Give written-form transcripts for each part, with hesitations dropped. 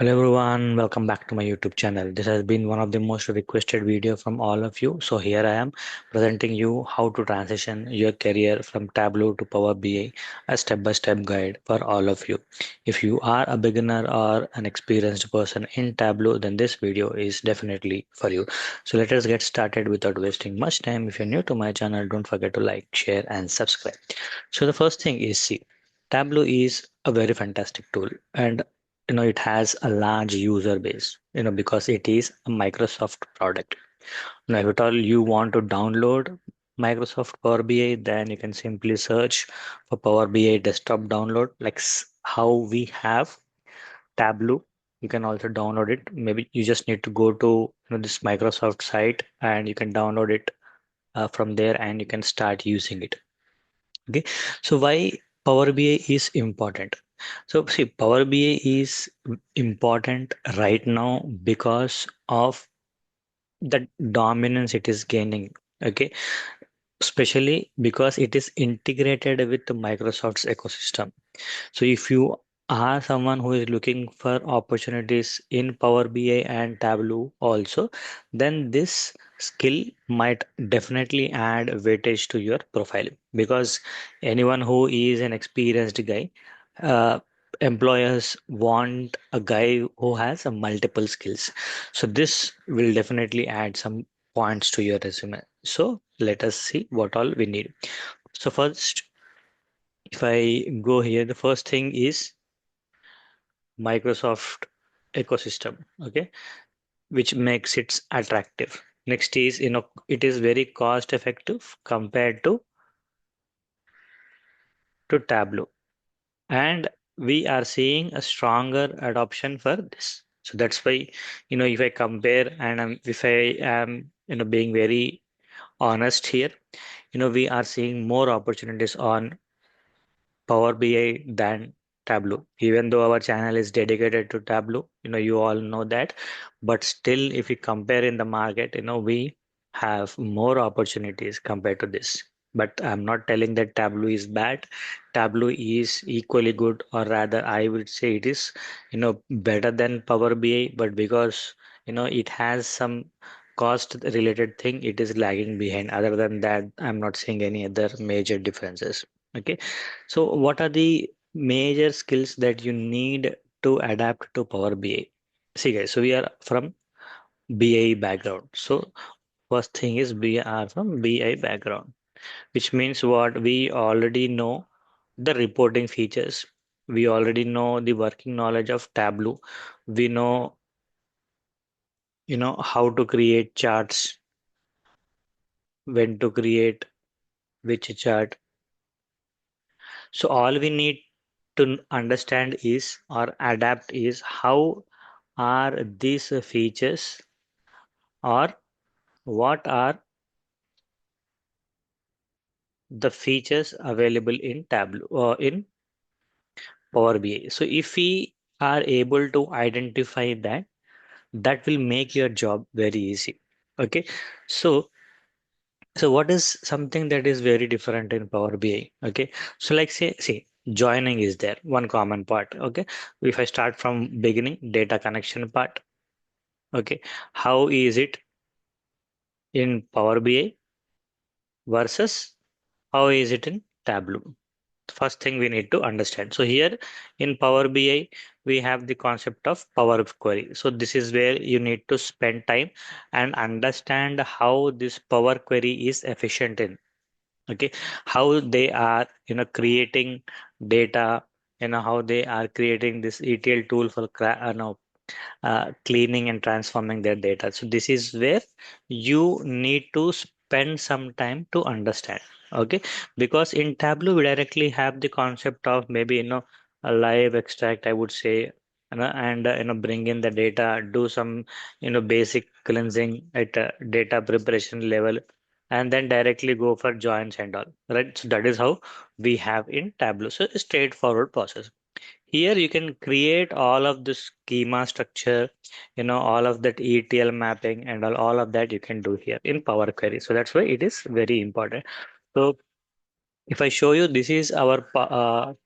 Hello everyone, welcome back to my YouTube channel. This has been one of the most requested video from all of you. So here I am presenting you how to transition your career from Tableau to Power BI, a step-by-step guide for all of you. If you are a beginner or an experienced person in Tableau, then this video is definitely for you. So let us get started without wasting much time. If you're new to my channel, don't forget to like, share and subscribe. So the first thing is see, Tableau is a very fantastic tool and it has a large user base because it is a Microsoft product. Now if at all you want to download Microsoft Power BI, then you can simply search for Power BI desktop download, like how we have Tableau. You can also download it. Maybe you just need to go to this Microsoft site and you can download it from there and you can start using it. Okay, so why Power BI is important? So see, Power BI is important right now because of the dominance it is gaining. Okay, especially because it is integrated with Microsoft's ecosystem. So if you are someone who is looking for opportunities in Power BI and Tableau also, then this skill might definitely add weightage to your profile because anyone who is an experienced guy, uh, employers want a guy who has a multiple skills. So this will definitely add some points to your resume. So let us see what all we need. So first, if I go here, the first thing is Microsoft ecosystem, okay, which makes it attractive. Next is, it is very cost effective compared to Tableau, and we are seeing a stronger adoption for this. So that's why, if I compare and if I am, being very honest here, we are seeing more opportunities on Power BI than Tableau. Even though our channel is dedicated to Tableau, you all know that. But still, if we compare in the market, we have more opportunities compared to this. But I'm not telling that Tableau is bad. Tableau is equally good, or rather, I would say it is, better than Power BI. But because, it has some cost related thing, it is lagging behind. Other than that, I'm not seeing any other major differences. Okay. So what are the major skills that you need to adapt to Power BI? See guys, so we are from BI background. So first thing is we are from BI background, which means what we already know the reporting features. We already know the working knowledge of Tableau. We know, how to create charts, when to create which chart. So all we need to understand is or adapt is how are these features or what are the features available in Tableau or in Power BI. So if we are able to identify that, that will make your job very easy. Okay. So what is something that is very different in Power BI? Okay. So like say joining is there, one common part. Okay. If I start from beginning, data connection part. Okay. How is it in Power BI versus how is it in Tableau? First thing we need to understand. So here in Power BI, we have the concept of Power Query. So this is where you need to spend time and understand how this Power Query is efficient in. Okay, how they are, creating data, how they are creating this ETL tool for cleaning and transforming their data. So this is where you need to spend some time to understand. Okay, because in Tableau we directly have the concept of maybe a live extract, I would say, and bring in the data, do some basic cleansing at data preparation level, and then directly go for joins and all. Right, so that is how we have in Tableau. So a straightforward process. Here you can create all of the schema structure, all of that ETL mapping and all of that you can do here in Power Query. So that's why it is very important. So If I show you, this is our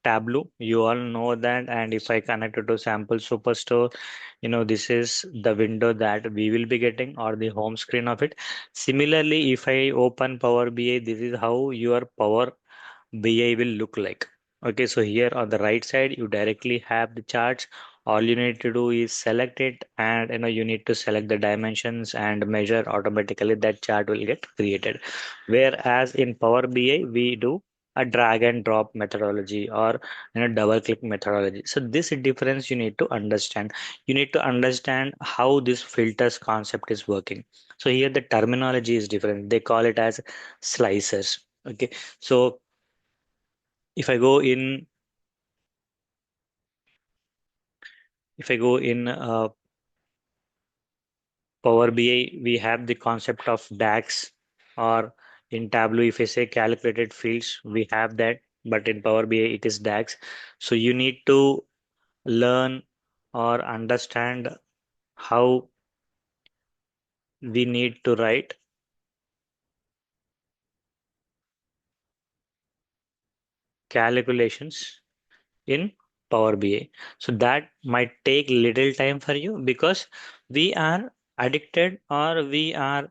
Tableau. You all know that. And if I connect it to Sample Superstore, this is the window that we will be getting or the home screen of it. Similarly, if I open Power BI, this is how your Power BI will look like. Okay, so here on the right side, you directly have the charts. All you need to do is select it, and you need to select the dimensions and measure automatically. That chart will get created. Whereas in Power BI, we do a drag and drop methodology or double click methodology. So this difference you need to understand. You need to understand how this filters concept is working. So here the terminology is different. They call it as slicers. Okay, so if I go in, if I go in Power BI, we have the concept of DAX, or in Tableau, if I say calculated fields, we have that, but in Power BI, it is DAX. So you need to learn or understand how we need to write calculations in Power BI. So that might take little time for you because we are addicted or we are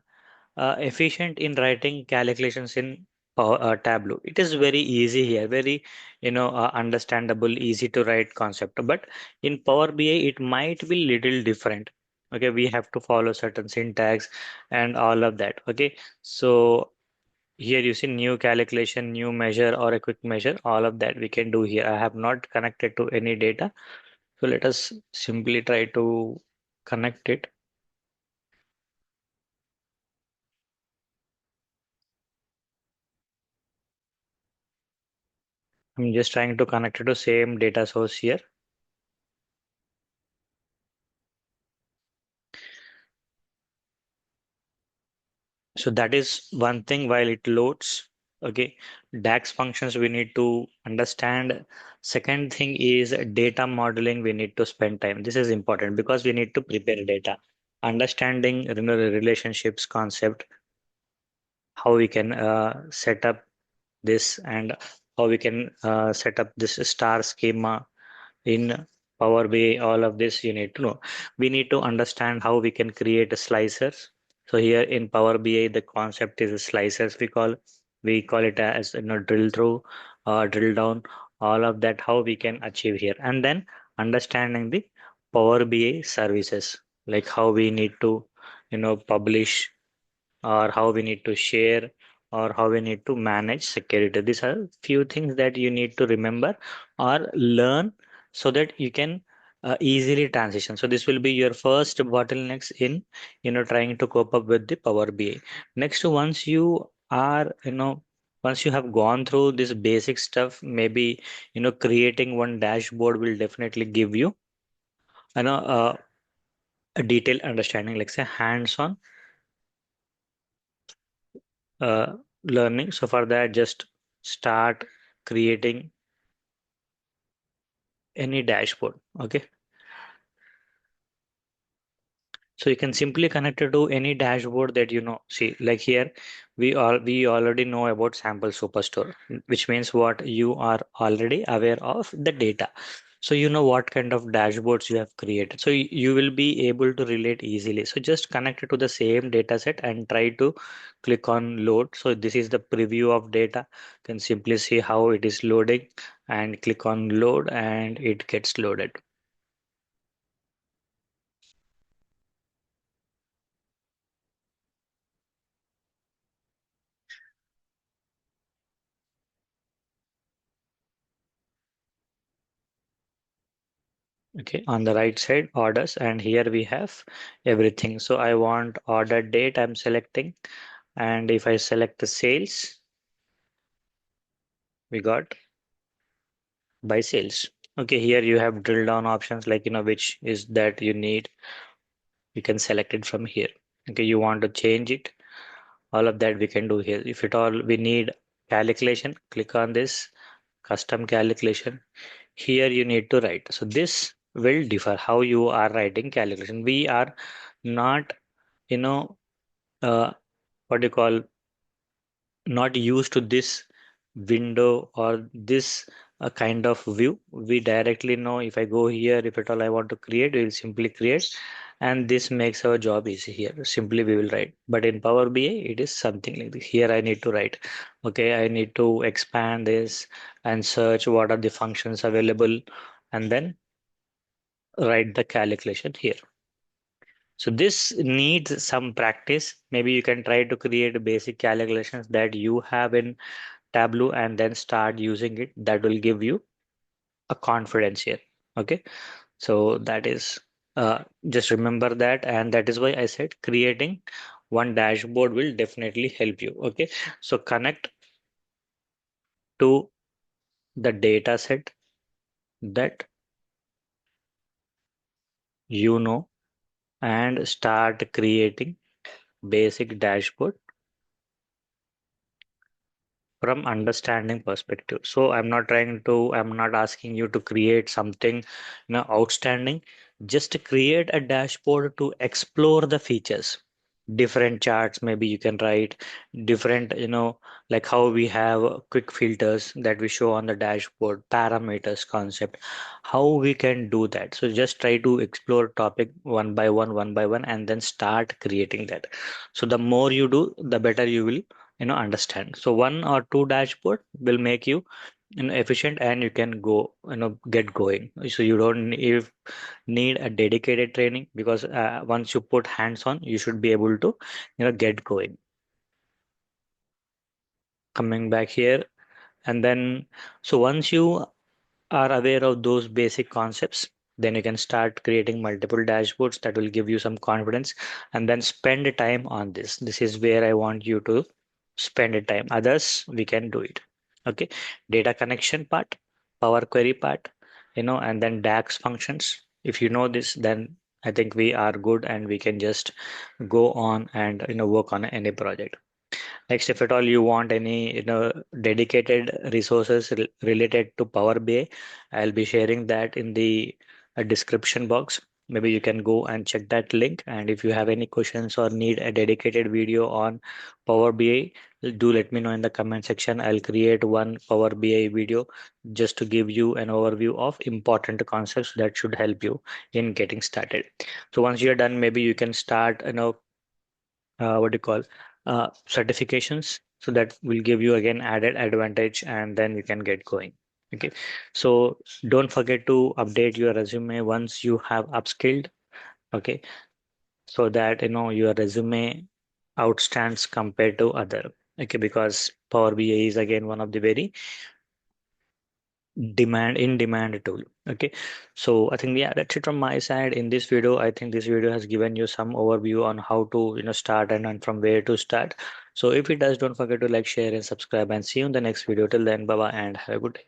efficient in writing calculations in Tableau. It is very easy here, very understandable, easy to write concept. But in Power BI, it might be little different. Okay, we have to follow certain syntax and all of that. Okay, so here you see new calculation, new measure or a quick measure. All of that we can do here. I have not connected to any data, so let us simply try to connect it. I'm just trying to connect it to same data source here. So that is one thing while it loads. Okay, DAX functions we need to understand. Second thing is data modeling. We need to spend time. This is important because we need to prepare data. Understanding the relationships concept, how we can set up this, and how we can set up this star schema in Power BI. All of this you need to know. We need to understand how we can create a slicers. So here in Power BI, the concept is slicers. We call it as drill through, drill down, all of that. How we can achieve here, and then understanding the Power BI services, like how we need to publish, or how we need to share, or how we need to manage security. These are few things that you need to remember or learn so that you can easily transition. So this will be your first bottlenecks in trying to cope up with the Power BI. Next, once you have gone through this basic stuff, maybe creating one dashboard will definitely give you you know uh, a detailed understanding, like say hands-on learning. So for that, just start creating any dashboard. Okay. So you can simply connect it to any dashboard that See, like here, we already know about sample superstore, which means what you are already aware of the data. So you know what kind of dashboards you have created. So you will be able to relate easily. So just connect it to the same data set and try to click on load. So this is the preview of data. You can simply see how it is loading and click on load and it gets loaded. Okay, on the right side, orders, and here we have everything. So I want order date, I'm selecting, and if I select the sales, we got by sales. Okay, here you have drill down options, like which is that you need. You can select it from here. Okay, you want to change it, all of that we can do here. If at all we need calculation, click on this custom calculation. Here you need to write. So this will differ how you are writing calculation. We are not you know uh, what do you call not used to this window or this kind of view, we directly know if I go here, if at all I want to create, we will simply create, and this makes our job easy here. Simply we will write. But in Power BI, it is something like this. Here I need to write. Okay, I need to expand this and search what are the functions available, and then write the calculation here. So this needs some practice. Maybe you can try to create basic calculations that you have in Tableau and then start using it. That will give you a confidence here. Okay, so that is just remember that, and that is why I said creating one dashboard will definitely help you. Okay, so connect to the data set that you know and start creating basic dashboard from understanding perspective. So I'm not asking you to create something, outstanding. Just create a dashboard to explore the features. Different charts, maybe you can write different, like how we have quick filters that we show on the dashboard, parameters concept, how we can do that. So just try to explore topic one by one, and then start creating that. So the more you do, the better you will understand. So one or two dashboard will make you efficient, and you can go get going. So you don't need a dedicated training, because once you put hands on, you should be able to get going. Coming back here, and then so once you are aware of those basic concepts, then you can start creating multiple dashboards that will give you some confidence, and then spend time on this. This is where I want you to spend time. Others, we can do it. Okay, data connection part, Power Query part, and then DAX functions. If you know this, then I think we are good, and we can just go on and work on any project. Next, if at all you want any dedicated resources related to Power BI, I'll be sharing that in the description box. Maybe you can go and check that link. And if you have any questions or need a dedicated video on Power BI, do let me know in the comment section. I'll create one Power BI video just to give you an overview of important concepts that should help you in getting started. So once you're done, maybe you can start, what do you call certifications, so that will give you again added advantage, and then you can get going. Okay, so don't forget to update your resume once you have upskilled. Okay, so that your resume outstands compared to other. Okay, because Power BI is again one of the very demand tool. Okay, so I think, yeah, that's it from my side in this video. I think this video has given you some overview on how to start, and from where to start. So if it does, don't forget to like, share and subscribe, and see you in the next video. Till then, bye bye, and have a good day.